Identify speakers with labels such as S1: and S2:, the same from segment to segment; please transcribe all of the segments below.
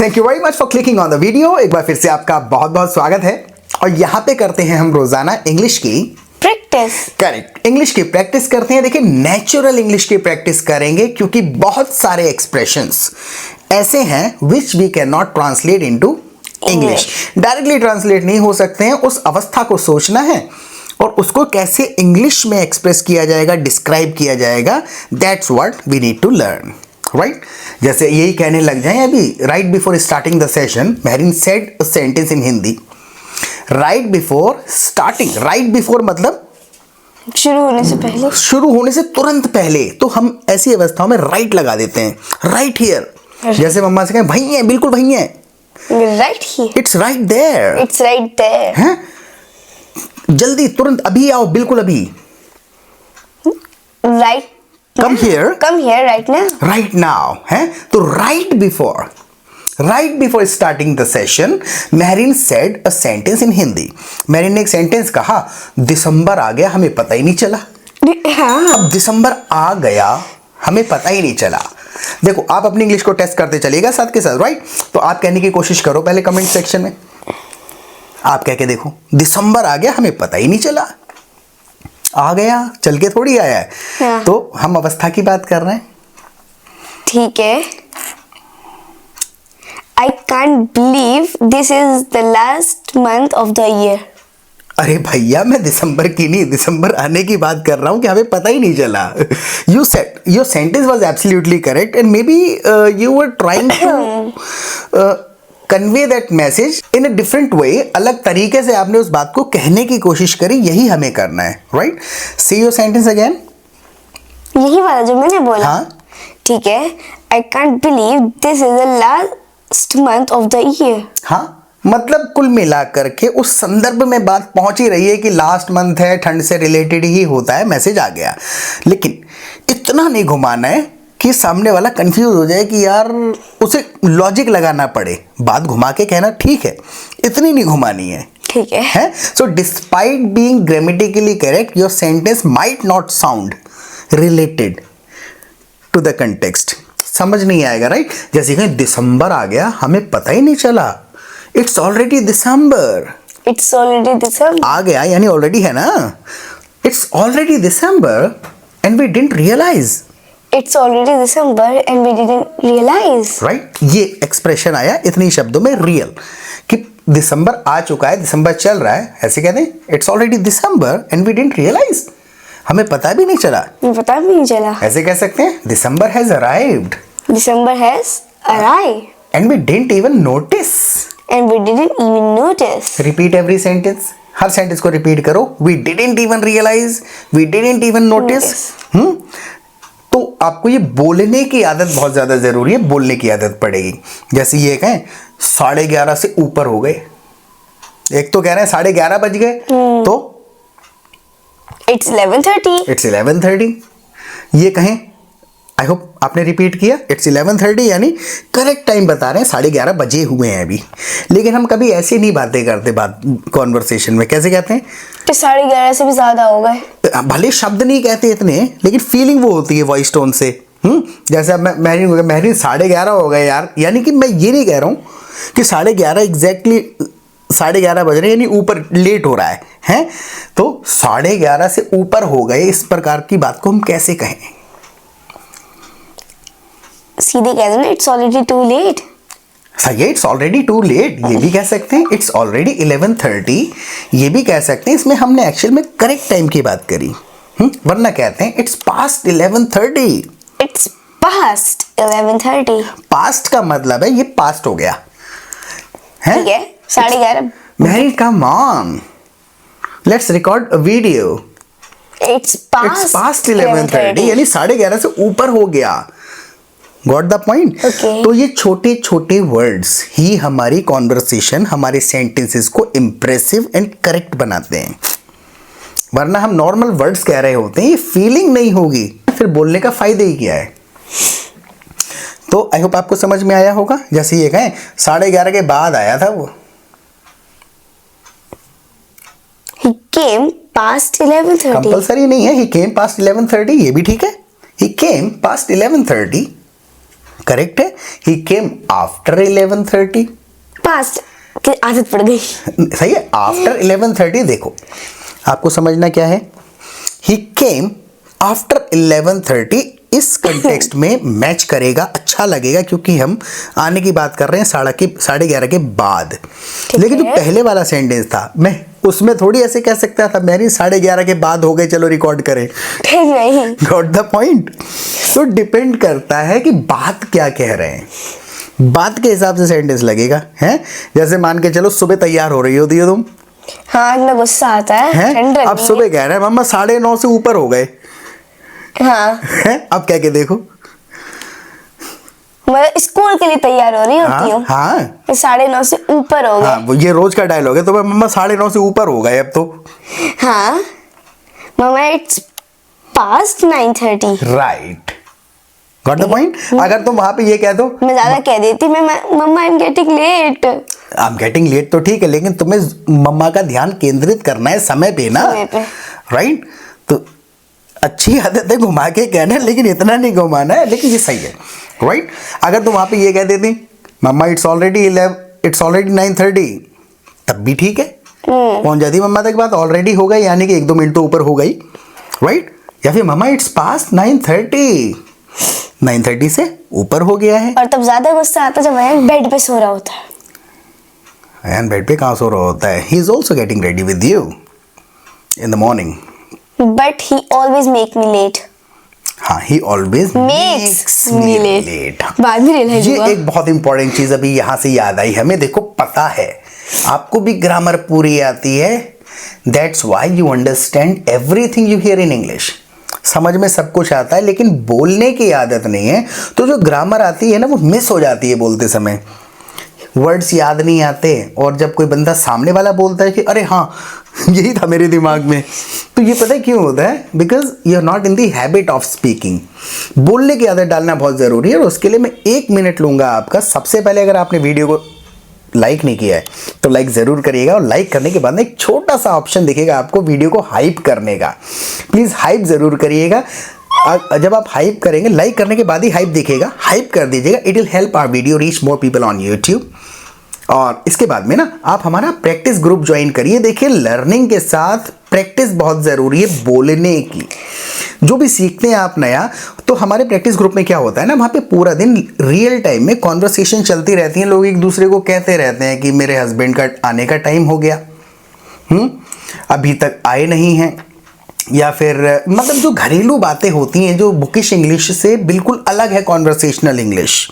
S1: Thank you very much for clicking on the video. एक बार फिर से आपका बहुत बहुत स्वागत है और यहाँ पे करते हैं हम रोजाना इंग्लिश की
S2: प्रैक्टिस।
S1: करेक्ट, इंग्लिश की प्रैक्टिस करते हैं। देखिए, नेचुरल इंग्लिश की प्रैक्टिस करेंगे क्योंकि बहुत सारे एक्सप्रेशंस ऐसे हैं which we can not translate into English. Directly translate नहीं हो सकते हैं, उस अवस्था को सोचना है और उसको कैसे इंग्लिश में एक्सप्रेस किया जाएगा, डिस्क्राइब किया जाएगा, that's what we need to learn, right. जैसे यही कहने लग जाए अभी, right before starting the session Mehreen said a sentence in Hindi. Right before starting, right before मतलब
S2: शुरू होने से पहले,
S1: शुरू होने से तुरंत पहले। तो हम ऐसी अवस्थाओं में राइट लगा देते हैं, राइट हियर। जैसे मम्मा से कहें वहीं है, बिल्कुल वहीं है,
S2: राइट ही,
S1: it's right there,
S2: it's right there.
S1: हैं, जल्दी तुरंत अभी आओ, बिल्कुल अभी,
S2: right,
S1: come here,
S2: come here right now,
S1: right now, है। तो right before starting the session Mehreen said a sentence in Hindi. Mehreen ने एक सेंटेंस कहा, दिसंबर आ गया हमें पता ही नहीं चला।
S2: हाँ।
S1: अब दिसंबर आ गया हमें पता ही नहीं चला। देखो, आप अपनी इंग्लिश को टेस्ट करते चलिएगा साथ के साथ, राइट। तो आप कहने की कोशिश करो पहले कमेंट सेक्शन में, आप कह के देखो, दिसंबर आ गया हमें पता ही नहीं चला। आ गया, चल के थोड़ी आया है।
S2: हाँ।
S1: तो हम अवस्था की बात कर रहे हैं।
S2: ठीक है। I can't believe this is the last month of the year.
S1: अरे भैया, मैं दिसंबर की नहीं, दिसंबर आने की बात कर रहा हूं कि हमें पता ही नहीं चला। You said your sentence was absolutely correct and maybe you were trying to convey that message in a different way. अलग तरीके से आपने उस बात को कहने की कोशिश करी, यही हमें करना है, right? Say your sentence again.
S2: यही वाला जो मैंने बोला।
S1: हाँ।
S2: ठीक है। I can't believe this is the last month of the year.
S1: हाँ, मतलब कुल मिलाकर के उस संदर्भ में बात पहुंच ही रही है कि लास्ट मंथ है, ठंड से रिलेटेड ही होता है, मैसेज आ गया। लेकिन इतना नहीं घुमाना है कि सामने वाला कंफ्यूज हो जाए कि यार उसे लॉजिक लगाना पड़े। बात घुमा के कहना ठीक है, इतनी नहीं घुमानी है।
S2: ठीक है।
S1: So despite being grammatically correct, your sentence might not sound related to the context. समझ नहीं आएगा, राइट। जैसे कहें दिसंबर आ गया हमें पता ही नहीं चला, it's already December.
S2: It's already December.
S1: आ गया यानी ऑलरेडी है ना, it's already December and we didn't realize.
S2: It's already December and we didn't realize.
S1: Right, ये एक्सप्रेशन आया इतने शब्दों में, रियल, कि दिसंबर आ चुका है, दिसंबर चल रहा है, ऐसे कहते हैं it's already December and we didn't realize, हमें पता भी नहीं चला।
S2: पता भी नहीं चला।
S1: ऐसे कह सकते हैं दिसंबर has arrived
S2: December has arrived
S1: and we didn't even notice.
S2: and we didn't even notice.
S1: Repeat every sentence, her sentence को रिपीट करो। We didn't even realise, we didn't even notice. तो आपको ये बोलने की आदत बहुत ज्यादा जरूरी है, बोलने की आदत पड़ेगी। जैसे ये कहें 11:30 से ऊपर हो गए, एक तो कह रहे हैं 11:30 बज गए, तो
S2: It's 11:30.
S1: इट्स 11:30। ये कहें, आई होप आपने रिपीट किया, इट्स 11:30 यानी करेक्ट टाइम बता रहे हैं, 11:30 बजे हुए हैं अभी। लेकिन हम कभी ऐसे नहीं बातें करते, बात कॉन्वर्सेशन में कैसे कहते हैं
S2: तो 11:30 से भी ज्यादा हो गए।
S1: भले शब्द नहीं कहते इतने, लेकिन फीलिंग वो होती है वॉइस टोन से। जैसे अब मेहरीन हो गया, मेहरीन 11:30 हो गए यार, यानी कि मैं ये नहीं कह रहा हूँ कि 11:30 एग्जैक्टली 11:30 बज रहे हैं, यानी ऊपर लेट हो रहा है, हैं? तो 11:30 से ऊपर हो गए, इस प्रकार की बात को हम कैसे कहें?
S2: सीधे कह दो ना, इट्स ऑलरेडी टू लेट।
S1: सही है, इट्स ऑलरेडी टू लेट, ये भी कह सकते हैं। इट्स ऑलरेडी 11:30, ये भी कह सकते हैं। इसमें हमने एक्चुअल में करेक्ट टाइम की बात करी, वरना कहते हैं its past 11:30।
S2: Its past 11:30।
S1: Past का मतलब है ये पास्ट हो गया है।
S2: ठीक है, 11:30।
S1: Mehreen come on, let's record a video.
S2: Its
S1: past 11:30 यानी 11:30 से ऊपर हो गया। Got the point?
S2: Okay.
S1: तो ये छोटे छोटे वर्ड्स ही हमारी कॉन्वर्सेशन, हमारे सेंटेंसेस को इम्प्रेसिव एंड करेक्ट बनाते हैं। वरना हम नॉर्मल वर्ड्स कह रहे होते हैं, ये फीलिंग नहीं होगी, फिर बोलने का फायदा ही क्या है। तो आई होप आपको समझ में आया होगा। जैसे ये कहें 11:30 के बाद आया था वो,
S2: He came past 11:30.
S1: कंपलसरी नहीं है, he came past 11:30, ये भी ठीक है। He came past 11:30, करेक्ट है। ही केम आफ्टर 11:30,
S2: पास्ट की आदत पड़ गई।
S1: सही है। आफ्टर 11:30 देखो, आपको समझना क्या है, ही केम आफ्टर 11:30 इस कंटेक्स्ट में मैच करेगा, अच्छा लगेगा, क्योंकि हम आने की बात कर रहे हैं 11:30 के बाद। लेकिन जो पहले वाला सेंटेंस था, मैं उसमें थोड़ी ऐसे कह सकता था, मेरी 11:30 के बाद हो गए, चलो रिकॉर्ड करें।
S2: नहीं,
S1: गॉट द पॉइंट। तो डिपेंड करता है कि बात क्या कह रहे हैं, बात के हिसाब से सेंटेंस लगेगा है। जैसे मान के चलो सुबह तैयार हो रही होती है तुम,
S2: हाँ, इतना गुस्सा आता है, ठंड
S1: अब
S2: लगी
S1: सुबह कह रहे हैं मम्मा 9:30 से ऊपर हो गए,
S2: है। हाँ,
S1: हैं? अब कह के देखो।
S2: मैं स्कूल के लिए तैयार हो रही होती हूँ।
S1: हाँ
S2: 9:30 से ऊपर हो
S1: हाँ,
S2: गए।
S1: वो ये रोज का डायलॉग है। तो मम्मा 9:30 से ऊपर हो गए अब तो।
S2: हाँ, मम्मा its past 9:30।
S1: Right, got the point. अगर तुम वहां पे ये कह दो,
S2: मैं ज्यादा कह देती, मैं मम्मा I am getting late.
S1: I am getting late, तो ठीक है, लेकिन तुम्हें मम्मा का ध्यान केंद्रित करना है समय पे ना,
S2: समय पे।
S1: राइट। तो अच्छी आदत है घुमा के कहना, लेकिन इतना नहीं घुमाना है, लेकिन ये सही है, राइट। अगर तुम वहां पे ये कह देती मम्मा इट्स ऑलरेडी 9:30, तब भी ठीक है, पहुंच जाती मम्मा तक बात, ऑलरेडी हो गई यानी कि 1-2 मिनट तो ऊपर हो गई, राइट। या फिर मम्मा इट्स पास्ट 9:30, 9:30 से ऊपर हो गया है।
S2: और तब ज्यादा गुस्सा आता जब मैं बेड पे सो रहा होता है।
S1: एंड बेड पे कहाँ सो रहा होता है, he is also getting ready with you in the morning,
S2: but he always make me let.
S1: हाँ, ही ऑलवेज
S2: मेक्स मी लेट। बाद में रियलाइज
S1: ये
S2: हुआ।
S1: एक बहुत इंपॉर्टेंट चीज अभी यहाँ से याद आई हमें। देखो पता है आपको भी ग्रामर पूरी आती है, that's why you understand everything you here in English. समझ में सब कुछ आता है, लेकिन बोलने की आदत नहीं है, तो जो ग्रामर आती है ना वो मिस हो जाती है बोलते समय, वर्ड्स याद नहीं आते। और जब कोई बंदा सामने वाला बोलता है कि अरे हाँ यही था मेरे दिमाग में, तो ये पता है क्यों होता है, because you are not in the habit of speaking. बोलने की आदत डालना बहुत ज़रूरी है, और उसके लिए मैं 1 मिनट लूँगा आपका। सबसे पहले अगर आपने वीडियो को लाइक नहीं किया है तो लाइक ज़रूर करिएगा, और लाइक करने के बाद एक छोटा सा ऑप्शन दिखेगा आपको वीडियो को हाइप करने का, प्लीज़ हाइप ज़रूर करिएगा। जब आप हाइप करेंगे, लाइक करने के बाद ही हाइप दिखेगा, हाइप कर दीजिएगा, it will help our video reach more people on YouTube. और इसके बाद में ना आप हमारा प्रैक्टिस ग्रुप ज्वाइन करिए। देखिए लर्निंग के साथ प्रैक्टिस बहुत ज़रूरी है बोलने की। जो भी सीखते हैं आप नया, तो हमारे प्रैक्टिस ग्रुप में क्या होता है ना, वहाँ पे पूरा दिन रियल टाइम में कॉन्वर्सेशन चलती रहती है। लोग एक दूसरे को कहते रहते हैं कि मेरे हस्बैंड का आने का टाइम हो गया, अभी तक आए नहीं हैं, या फिर मतलब जो घरेलू बातें होती हैं जो बुकिश इंग्लिश से बिल्कुल अलग है, कॉन्वर्सेशनल इंग्लिश।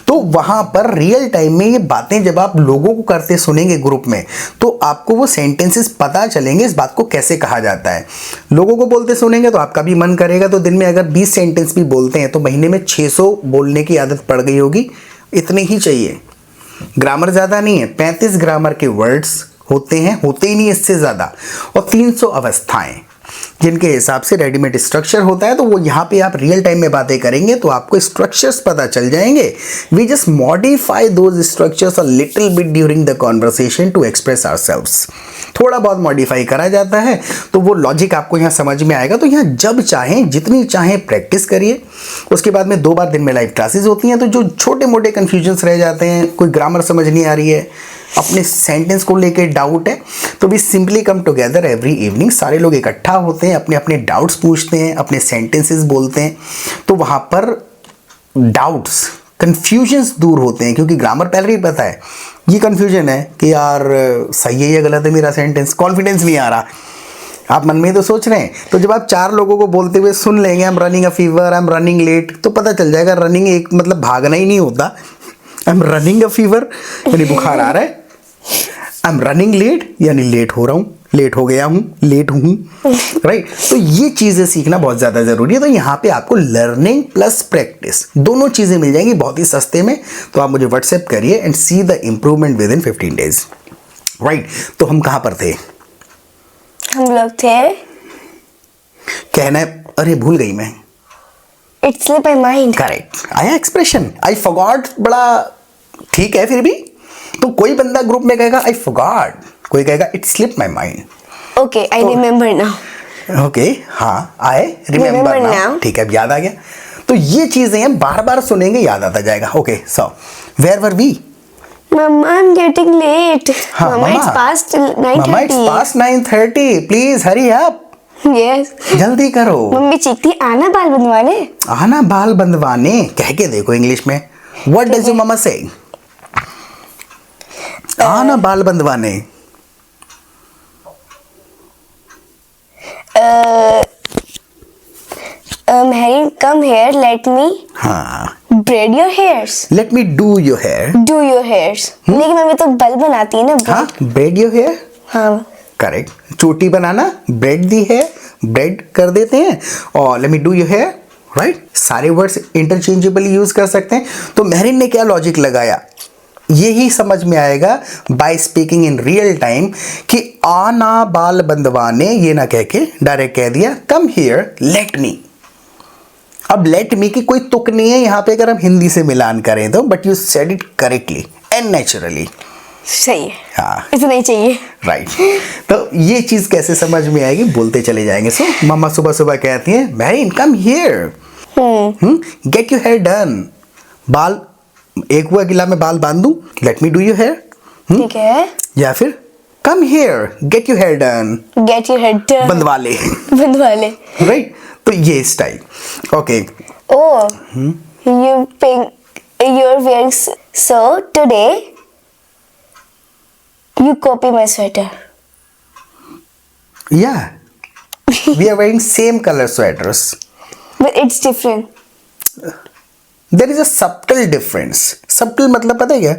S1: तो वहाँ पर रियल टाइम में ये बातें जब आप लोगों को करते सुनेंगे ग्रुप में, तो आपको वो सेंटेंसेस पता चलेंगे, इस बात को कैसे कहा जाता है। लोगों को बोलते सुनेंगे तो आपका भी मन करेगा, तो दिन में अगर 20 सेंटेंस भी बोलते हैं तो महीने में 600 बोलने की आदत पड़ गई होगी, इतने ही चाहिए। ग्रामर ज़्यादा नहीं है, 35 ग्रामर के वर्ड्स होते हैं, होते ही नहीं इससे ज़्यादा, और 300 अवस्थाएं जिनके हिसाब से रेडीमेड स्ट्रक्चर होता है। तो वो यहाँ पे आप रियल टाइम में बातें करेंगे तो आपको स्ट्रक्चर्स पता चल जाएंगे। We just modify those structures a little bit during the conversation to express ourselves. थोड़ा बहुत मॉडिफाई करा जाता है, तो वो लॉजिक आपको यहाँ समझ में आएगा। तो यहाँ जब चाहें जितनी चाहें प्रैक्टिस करिए। उसके बाद में 2 बार दिन में लाइव क्लासेस होती हैं, तो जो छोटे मोटे कन्फ्यूजन्स रह जाते हैं, कोई ग्रामर समझ नहीं आ रही है, अपने सेंटेंस को लेके डाउट है, तो we simply come together every evening. सारे लोग इकट्ठा होते हैं, अपने अपने डाउट्स पूछते हैं, अपने सेंटेंसेस बोलते हैं, तो वहाँ पर डाउट्स कन्फ्यूजन्स दूर होते हैं। क्योंकि ग्रामर पहले ही पता है, ये कन्फ्यूजन है कि यार सही है या गलत है मेरा सेंटेंस, कॉन्फिडेंस नहीं आ रहा, आप मन में ही तो सोच रहे हैं। तो जब आप 4 लोगों को बोलते हुए सुन लेंगे, I am running a fever, I am running late, तो पता चल जाएगा रनिंग एक मतलब भागना ही नहीं होता, आई एम रनिंग अ फीवर यानी बुखार आ रहा है, आई एम रनिंग लेट यानी लेट हो रहा हूँ, लेट हो गया हूँ, लेट हूँ, राइट। तो ये चीज़ें सीखना बहुत ज़्यादा ज़रूरी है। तो यहाँ पे आपको लर्निंग प्लस प्रैक्टिस दोनों चीज़ें मिल जाएंगी बहुत ही सस्ते में। तो आप मुझे व्हाट्सएप करिए and see the improvement with in 15 days, right. तो हम कहाँ पर थे?
S2: हम लोग थे,
S1: कहना है, अरे भूल गई मैं,
S2: it slip my mind.
S1: Correct आया एक्सप्रेशन, आई फॉरगॉट, बड़ा ठीक है। फिर भी तो कोई बंदा ग्रुप में कहेगा आई फॉरगॉट, कोई कहेगा it slip my mind,
S2: okay I remember now.
S1: Okay हाँ, आई रिमेम्बर नाउ, ठीक है अब याद आ गया। तो ये चीजें हैं, बार बार सुनेंगे याद आता जाएगा. Okay, so where were we?
S2: Mama, I'm getting late.
S1: हाँ,
S2: Mama, it's past 9:30.
S1: Mama, it's past 9:30. Please hurry up.
S2: Yes.
S1: जल्दी करो.
S2: मम्मी चीखती आना बाल बंधवाने.
S1: आना बाल बंधवाने. कह के देखो इंग्लिश में. What does your mama say? आना बाल बंधवाने.
S2: Harry, come here. Let me
S1: हाँ.
S2: braid your hairs.
S1: Let me do your hair.
S2: Do your hairs. लेकिन मम्मी तो बल बनाती है ना.
S1: हाँ. Braid your hair.
S2: हाँ.
S1: करेक्ट. चोटी बनाना. ब्रेड दी है. ब्रेड कर देते हैं. और let me do your hair. Right. सारे वर्ड्स इंटरचेंजेबली यूज कर सकते हैं. तो मेहरीन ने क्या लॉजिक लगाया, यही समझ में आएगा by speaking in real time कि आना बाल बंधवाने ये ना कह के डायरेक्ट कह दिया कम हियर लेट मी. अब लेट मी की कोई तुक नहीं है यहाँ पे अगर हम हिंदी से मिलान करें तो, but you said it correctly and naturally.
S2: सही है.
S1: हाँ.
S2: इतना ही चाहिए.
S1: राइट. तो ये चीज कैसे समझ में आएगी, बोलते चले जाएंगे. सो मम्मा सुबह सुबह कहती हैं Mehreen come here, get your hair done. बाल एक हुआ गिला में बाल बांध दूं, let me do your hair.
S2: ठीक है.
S1: या फिर come here get your hair done,
S2: get your hair done.
S1: बंधवा ले.
S2: बंधवा ले.
S1: राइट. तो ये style. Okay.
S2: Oh, you're wearing so today you copy my sweater.
S1: Yeah. We are wearing same color sweaters.
S2: But it's different.
S1: There is a subtle difference. Subtle मतलब पता है क्या?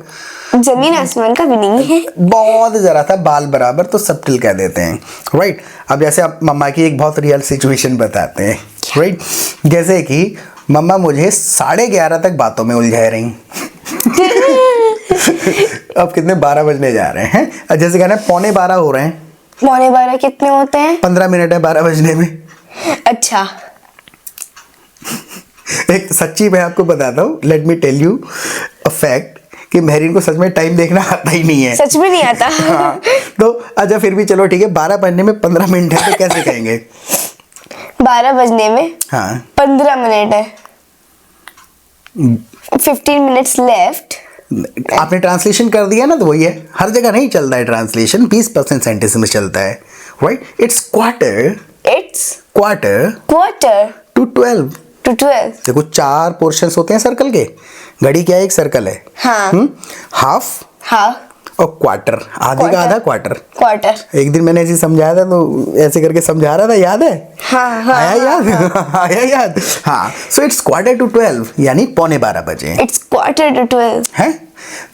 S2: जमीन आसमान का भी नहीं है.
S1: बहुत जरा था बाल बराबर तो सबटिल कह देते हैं. राइट. अब जैसे आप मम्मा की एक बहुत रियल सिचुएशन बताते हैं. राइट. जैसे कि मम्मा मुझे 11:30 तक बातों में उलझा रही. अब कितने 12 बजने जा रहे हैं. जैसे कहना 11:15 हो रहे हैं.
S2: 11:15 कितने होते हैं?
S1: 15 मिनट है 12 बजने में.
S2: अच्छा.
S1: एक सच्ची मैं आपको बताता हूँ. Let me tell you a fact कि मेहरीन को सच में टाइम देखना आता ही नहीं है.
S2: सच में नहीं आता.
S1: हाँ. तो अच्छा फिर भी चलो ठीक है, 12 बजने में 15 मिनट है तो कैसे कहेंगे?
S2: 12 बजने में
S1: हाँ
S2: 15 मिनट है. 15 मिनट्स लेफ्ट.
S1: आपने ट्रांसलेशन कर दिया ना, तो वही है. हर जगह नहीं चलता है ट्रांसलेशन, 20% सेंटेंस में चलता है. Right. It's quarter
S2: quarter
S1: to 12.
S2: To 12.
S1: देखो 4 पोर्शंस होते हैं सर्कल के. घड़ी क्या है, एक सर्कल है.
S2: हाँ.
S1: हाफ और क्वार्टर. आधे का आधा क्वार्टर. एक दिन मैंने ऐसे समझाया था तो ऐसे करके समझा रहा था, याद है?
S2: हाँ.
S1: आया याद. आया याद. हाँ. सो इट्स क्वार्टर टू 12 यानी 11:15 बजे.
S2: इट्स क्वार्टर टू 12
S1: है.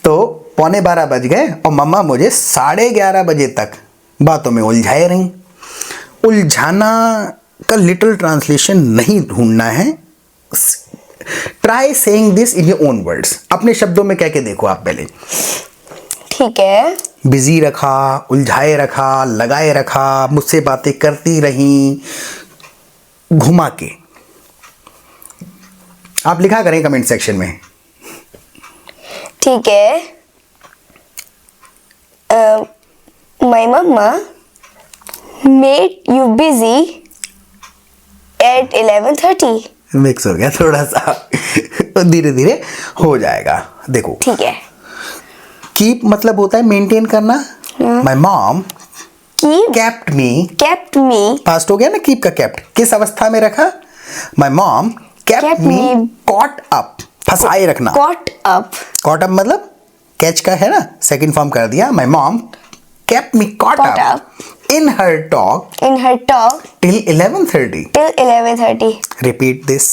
S1: तो 11:15 बज गए और मम्मा मुझे 11:30 बजे तक बातों में उलझाए रही. उलझाना का लिटिल ट्रांसलेशन नहीं ढूंढना है. Try saying this in your own words. अपने शब्दों में कह के देखो आप पहले.
S2: ठीक है.
S1: बिजी रखा, उलझाए रखा, लगाए रखा, मुझसे बातें करती रही, घुमा के. आप लिखा करें कमेंट सेक्शन में.
S2: ठीक है. My mama made you busy at 11:30.
S1: Mix हो गया थोड़ा सा. धीरे धीरे हो जाएगा. देखो
S2: ठीक है.
S1: कीप मतलब होता है मेंटेन करना. My mom kept me. Past हो गया ना कीप का. केप्ट किस अवस्था में रखा? My mom kept me caught up. फंसाए रखना. कॉट अप मतलब कैच का है ना, सेकंड फॉर्म कर दिया. My mom kept me caught up in her talk till 11:30. Repeat this.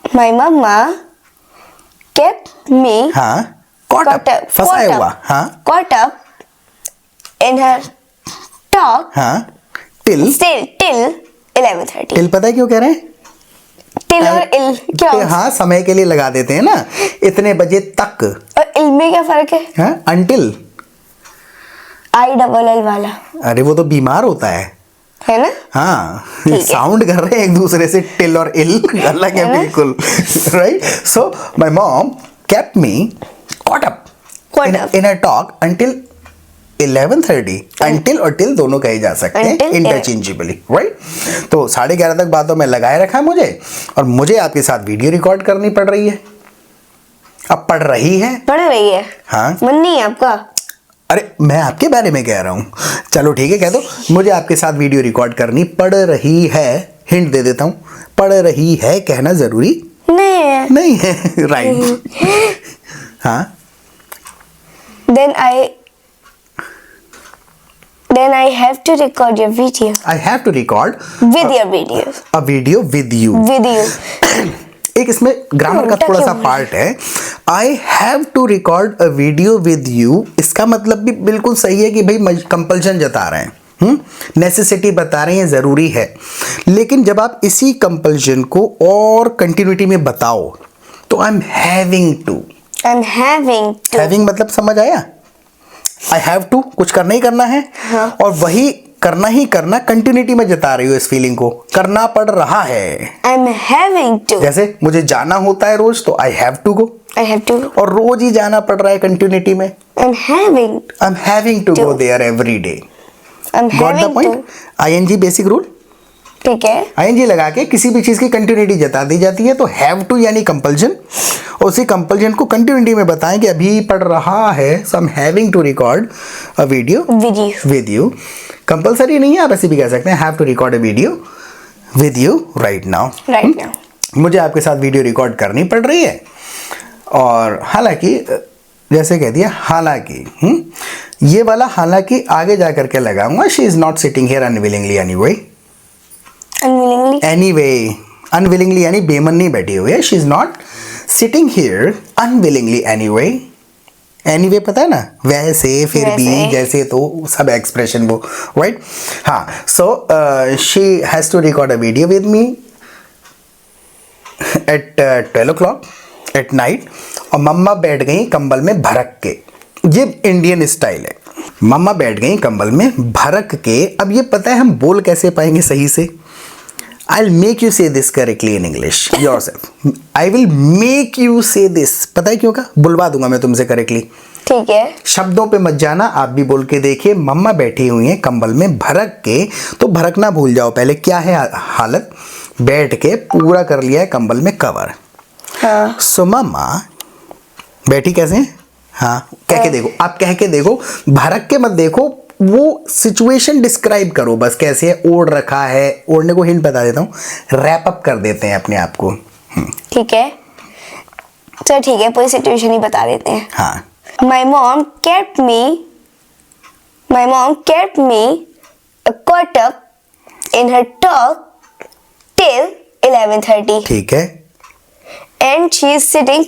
S2: My mama kept me
S1: हाँ caught up फंसाया हुआ. हाँ
S2: caught up in her talk
S1: हाँ till
S2: 11:30.
S1: till पता है क्यों कह रहे हैं?
S2: till और ill क्या?
S1: हाँ समय के लिए लगा देते हैं ना, इतने बजे तक.
S2: और ill में क्या फर्क है?
S1: हाँ until
S2: ILL वाला.
S1: अरे वो तो बीमार होता है
S2: ना.
S1: हाँ साउंड कर रहे हैं एक दूसरे से. टिल और इल अलग है बिल्कुल. Right. So my mom kept me caught up in a talk until 11:30 until और till दोनों कहे जा सकते हैं
S2: Until,
S1: इंटरचेंजेबली, राइट। तो 11:30 तक बातों में लगाए रखा है मुझे, और मुझे आपके साथ वीडियो रिकॉर्ड करनी पड़ रही है। अब पढ़ रही है,
S2: पढ़ रही है।
S1: हाँ।
S2: मन नहीं है आपका?
S1: अरे मैं आपके बारे में कह रहा हूँ। चलो ठीक है, कह दो मुझे आपके साथ वीडियो रिकॉर्ड करनी पड़ रही है। हिंट दे देता हूँ, पढ़ रही है कहना जरूरी
S2: नहीं है।
S1: नहीं है, राइट। हाँ,
S2: then I have to record your video
S1: I have to record
S2: with your video.
S1: A video with you.
S2: With you.
S1: एक इसमें ग्रामर का
S2: उल्टा
S1: थोड़ा सा
S2: क्यों
S1: पार्ट है। I have to record a video with you, इसका मतलब भी बिल्कुल सही है कि भाई कंपल्शन जता रहे हैं, नेसेसिटी बता रहे हैं, जरूरी है। लेकिन जब आप इसी कंपल्शन को और कंटिन्यूटी में बताओ तो I am having to.
S2: I'm having to.
S1: Having मतलब समझ आया? आई हैव टू, कुछ करना ही करना है,
S2: हाँ।
S1: और वही करना ही करना कंटिन्यूटी में जता रही हो इस फीलिंग को, करना पड़ रहा है।
S2: I'm having to.
S1: जैसे मुझे जाना होता है रोज तो I have to go,
S2: I have to.
S1: और रोज ही जाना पड़ रहा है कंटिन्यूटी में।
S2: I'm having.
S1: I am having to go there every day.
S2: I'm
S1: got the
S2: having
S1: point?
S2: to.
S1: ING basic rule.
S2: ठीक है।
S1: आईएनजी लगा के किसी भी चीज की कंटिन्यूटी जता दी जाती है, तो हैव टू यानी कंपल्जन, और उसी कंपल्जन को कंटिन्यूटी में बताएं कि अभी पढ़ रहा है, सो आई am having to record a video
S2: With you.
S1: With you. Compulsory नहीं है, आप ऐसे भी कह सकते हैं have to record a video with you right now.
S2: Right now.
S1: मुझे आपके साथ वीडियो रिकॉर्ड करनी पड़ रही है, और हालांकि जैसे कह दिया हालांकि, ये वाला हालांकि आगे जा करके लगाऊंगा। She is not sitting here unwillingly anyway.
S2: Unwillingly.
S1: Anyway, unwillingly यानी बेमन नहीं बैठी हुई है। She is not sitting here unwillingly anyway. Anyway पता है ना, वैसे, फिर भी,
S2: वैसे।
S1: जैसे, तो सब एक्सप्रेशन वो, राइट। हाँ, so she has to record a video with me at 12 o'clock at night, और मम्मा बैठ गई कंबल में भरक के। ये इंडियन स्टाइल है, मम्मा बैठ गई कंबल में भरक के। अब ये पता है हम बोल कैसे पाएंगे सही से? I'll make you say this correctly in English yourself. I will make you say this. पता है क्यों का? बुलवा दूंगा मैं तुमसे करेक्टली।
S2: ठीक है।
S1: शब्दों पे मत जाना, आप भी बोल के देखिए। मम्मा बैठी हुई हैं कंबल में भरक के, तो भरकना भूल जाओ। पहले क्या है हालत? बैठ के पूरा कर लिया है कंबल में कवर।
S2: हाँ।
S1: सो मम्मा बैठी कैसे हैं? हाँ, कह के देखो, आप कह के देखो, भरक के मत देखो, वो सिचुएशन डिस्क्राइब करो बस। कैसे है? ओढ़ रखा है। ओढ़ने को हिंट बता देता हूँ, रैप अप कर देते हैं अपने आप को।
S2: ठीक है, चल ठीक है, पूरी सिचुएशन ही बता देते हैं।
S1: हाँ,
S2: My mom kept me caught up in her talk till 11:30,
S1: ठीक है।
S2: and she is sitting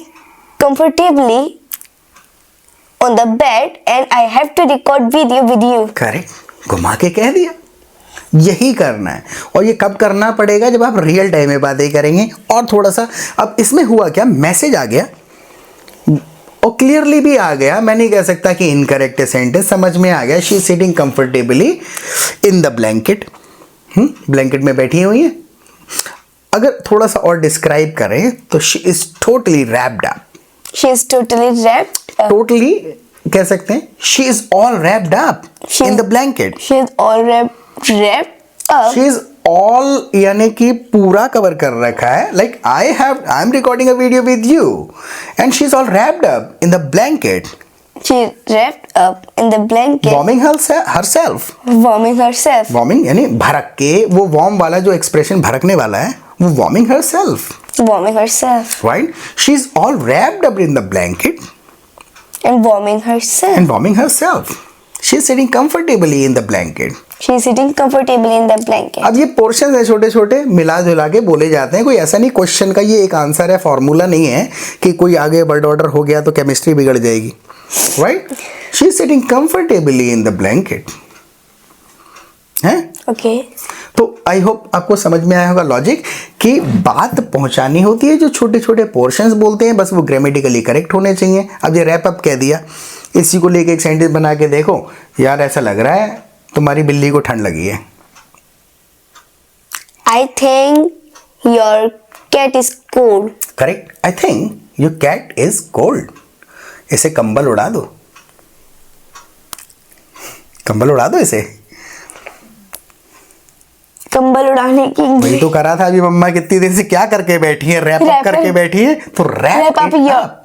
S2: comfortably on the bed, and I have to record video with you.
S1: Correct, घुमा के कह दिया। यही करना है, और ये कब करना पड़ेगा? जब आप रियल टाइम में बातें करेंगे। और थोड़ा सा अब इसमें हुआ क्या, मैसेज आ गया और क्लियरली भी आ गया। मैं नहीं कह सकता कि इनकरेक्ट सेंटेंस, समझ में आ गया। She is sitting comfortably in the blanket. Blanket में बैठी हुई है। अगर थोड़ा सा और डिस्क्राइब करें तो she is totally wrapped up.
S2: She is totally wrapped up.
S1: Totally कह सकते हैं, she is all wrapped up in the blanket.
S2: She is all wrapped up.
S1: She is all यानी कि पूरा कवर कर रखा है। Like I am recording a video with you and she is all wrapped up in the blanket,
S2: She is wrapped up in the blanket,
S1: warming herself.
S2: warming herself.
S1: Warming यानी भड़क के, वो वार्म वाला जो expression भड़कने वाला है, वो warming herself,
S2: Warming herself
S1: right. She is all wrapped up in the blanket
S2: and warming herself.
S1: and warming herself. She is sitting comfortably in the blanket.
S2: She is sitting comfortably in the blanket.
S1: अब ये portion है छोटे छोटे, मिला जुला के बोले जाते हैं। कोई ऐसा नहीं क्वेश्चन का ये एक आंसर है, फॉर्मूला नहीं है कि कोई आगे वर्ड ऑर्डर हो गया तो केमिस्ट्री बिगड़ जाएगी, right. She is sitting comfortably in the blanket है।
S2: Okay.
S1: तो आई होप आपको समझ में आया होगा लॉजिक, कि बात पहुंचानी होती है। जो छोटे छोटे पोर्शंस बोलते हैं बस वो ग्रामेटिकली करेक्ट होने चाहिए। अब ये रैप अप कह दिया, इसी को लेके एक सेंटेंस बना के देखो। यार ऐसा लग रहा है तुम्हारी बिल्ली को ठंड लगी है।
S2: I think your cat is cold.
S1: Correct, I think your cat is cold. इसे कंबल उड़ा दो। कंबल उड़ा दो इसे।
S2: कंबल उड़ाने की
S1: वही तो करा था अभी मम्मा कितनी देर से क्या करके बैठी है, रैप अप करके बैठी है। तो रैप
S2: Wrap up
S1: अप,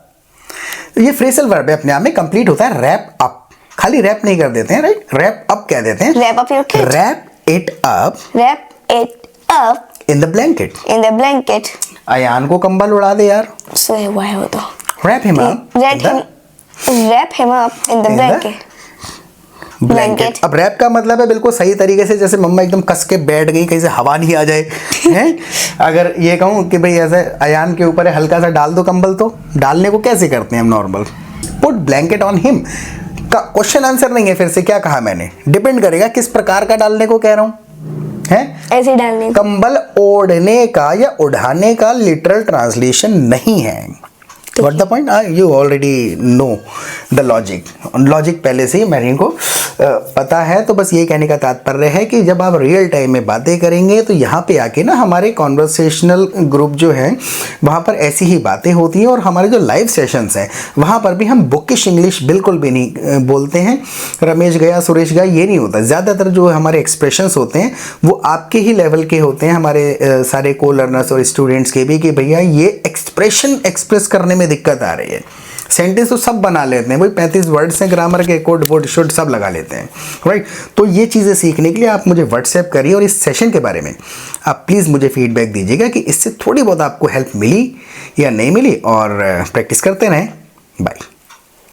S1: ये फ्रेजल वर्ब है, अपने आप में कंप्लीट होता है रैप अप। खाली रैप नहीं कर देते हैं, राइट, रैप अप कह देते हैं।
S2: Wrap up your kit.
S1: Wrap it up
S2: Wrap it up
S1: in the blanket.
S2: in the blanket.
S1: Ayaan को कंबल उड़ा दे यार।
S2: So why हो तो?
S1: Wrap him up
S2: Wrap him up in the blanket.
S1: Blanket. अब रैप का मतलब है बिल्कुल सही तरीके से, जैसे मम्मा एकदम कस के बैठ गई, कहीं से हवा नहीं आ जाए हैं। अगर ये कहूँ कि भाई ऐसे अयान के ऊपर है, हल्का सा डाल दो कंबल, तो डालने को कैसे करते हैं हम normal, put blanket on him का क्वेश्चन आंसर नहीं है। फिर से क्या कहा मैंने, डिपेंड करेगा किस प्रकार का डालने को कह रहा हूँ है।
S2: ऐसे डालने को।
S1: कंबल ओढ़ने का या उठाने का लिटरल ट्रांसलेशन नहीं है। What the point? You already know the logic. Logic पहले से ही मैंने को पता है। तो बस ये कहने का तात्पर्य है कि जब आप रियल टाइम में बातें करेंगे तो यहाँ पे आके ना हमारे कॉन्वर्सेशनल ग्रुप जो है वहाँ पर ऐसी ही बातें होती हैं, और हमारे जो लाइव सेशंस हैं वहाँ पर भी हम बुकिश इंग्लिश बिल्कुल भी नहीं बोलते हैं। रमेश गया सुरेश गया ये नहीं होता। ज़्यादातर जो हमारे एक्सप्रेशंस होते हैं वो आपके ही लेवल के होते हैं, हमारे सारे को लर्नर्स और स्टूडेंट्स के भी, कि भैया ये एक्सप्रेशन एक्सप्रेस करने में दिक्कत आ रही है। सेंटेंस तो सब बना लेते हैं, वही 35 वर्ड्स हैं, ग्रामर के कोड वोड शुड सब लगा लेते हैं, राइट। तो ये चीज़ें सीखने के लिए आप मुझे व्हाट्सएप करिए, और इस सेशन के बारे में आप प्लीज़ मुझे फीडबैक दीजिएगा कि इससे थोड़ी बहुत आपको हेल्प मिली या नहीं मिली, और प्रैक्टिस करते रहें।